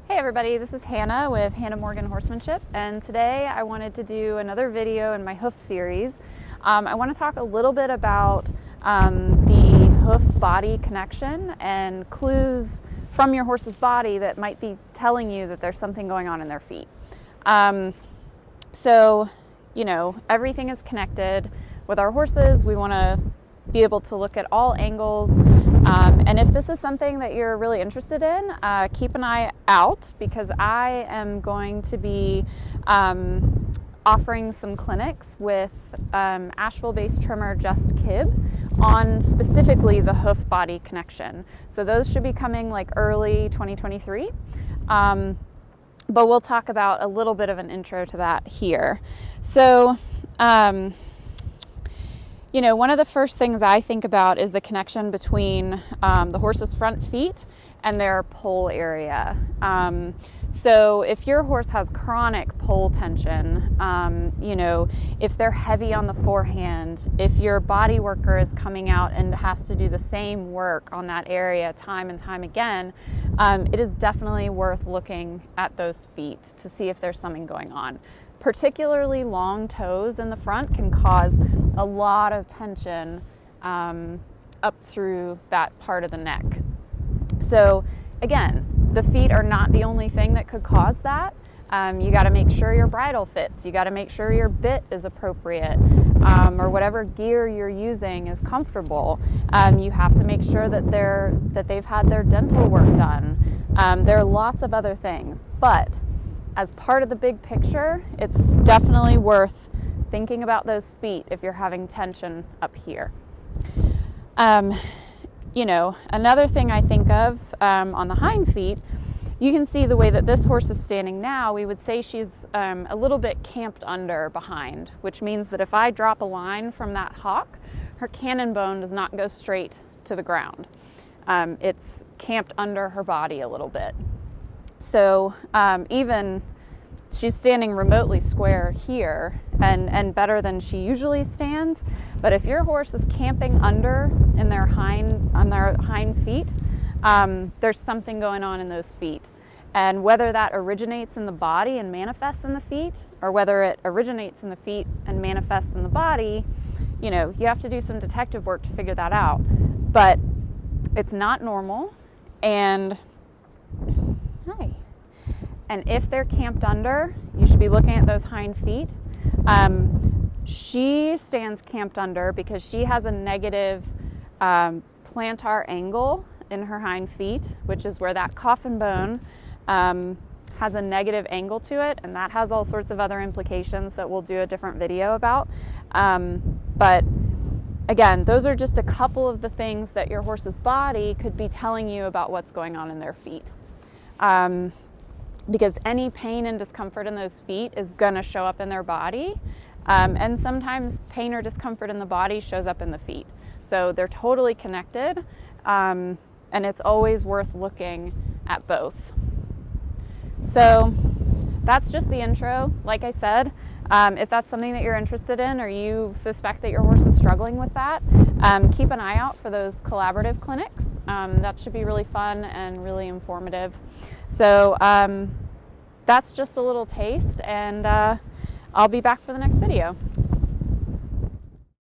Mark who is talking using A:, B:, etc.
A: Hey everybody, this is Hannah with Hannah Morgan Horsemanship, and today I wanted to do another video in my hoof series. I want to talk a little bit about the hoof-body connection and clues from your horse's body that might be telling you that there's something going on in their feet. So, you know, everything is connected. With our horses, we want to be able to look at all angles. And if this is something that you're really interested in, keep an eye out, because I am going to be offering some clinics with Asheville-based trimmer Just Kib on specifically the hoof-body connection. So those should be coming like early 2023. But we'll talk about a little bit of an intro to that here. So, you know, one of the first things I think about is the connection between the horse's front feet and their pole area. So if your horse has chronic pole tension, you know, if they're heavy on the forehand, if your body worker is coming out and has to do the same work on that area time and time again, it is definitely worth looking at those feet to see if there's something going on. Particularly long toes in the front can cause a lot of tension up through that part of the neck. So again, the feet are not the only thing that could cause that. You got to make sure your bridle fits. You got to make sure your bit is appropriate, or whatever gear you're using is comfortable. You have to make sure that they've had their dental work done. There are lots of other things, but as part of the big picture, it's definitely worth thinking about those feet if you're having tension up here. You know, another thing I think of on the hind feet, you can see the way that this horse is standing now. We would say she's a little bit camped under behind, which means that if I drop a line from that hock, her cannon bone does not go straight to the ground. It's camped under her body a little bit. So even she's standing remotely square here and better than she usually stands. But if your horse is camping under on their hind feet, there's something going on in those feet. And whether that originates in the body and manifests in the feet, or whether it originates in the feet and manifests in the body, you know, you have to do some detective work to figure that out. But it's not normal. And if they're camped under, you should be looking at those hind feet. She stands camped under because she has a negative plantar angle in her hind feet, which is where that coffin bone has a negative angle to it, and that has all sorts of other implications that we'll do a different video about. But again, those are just a couple of the things that your horse's body could be telling you about what's going on in their feet. Because any pain and discomfort in those feet is going to show up in their body. And sometimes pain or discomfort in the body shows up in the feet. So they're totally connected, and it's always worth looking at both. So that's just the intro. Like I said, if that's something that you're interested in, or you suspect that your horse is struggling with that, keep an eye out for those collaborative clinics. That should be really fun and really informative. So that's just a little taste, and I'll be back for the next video.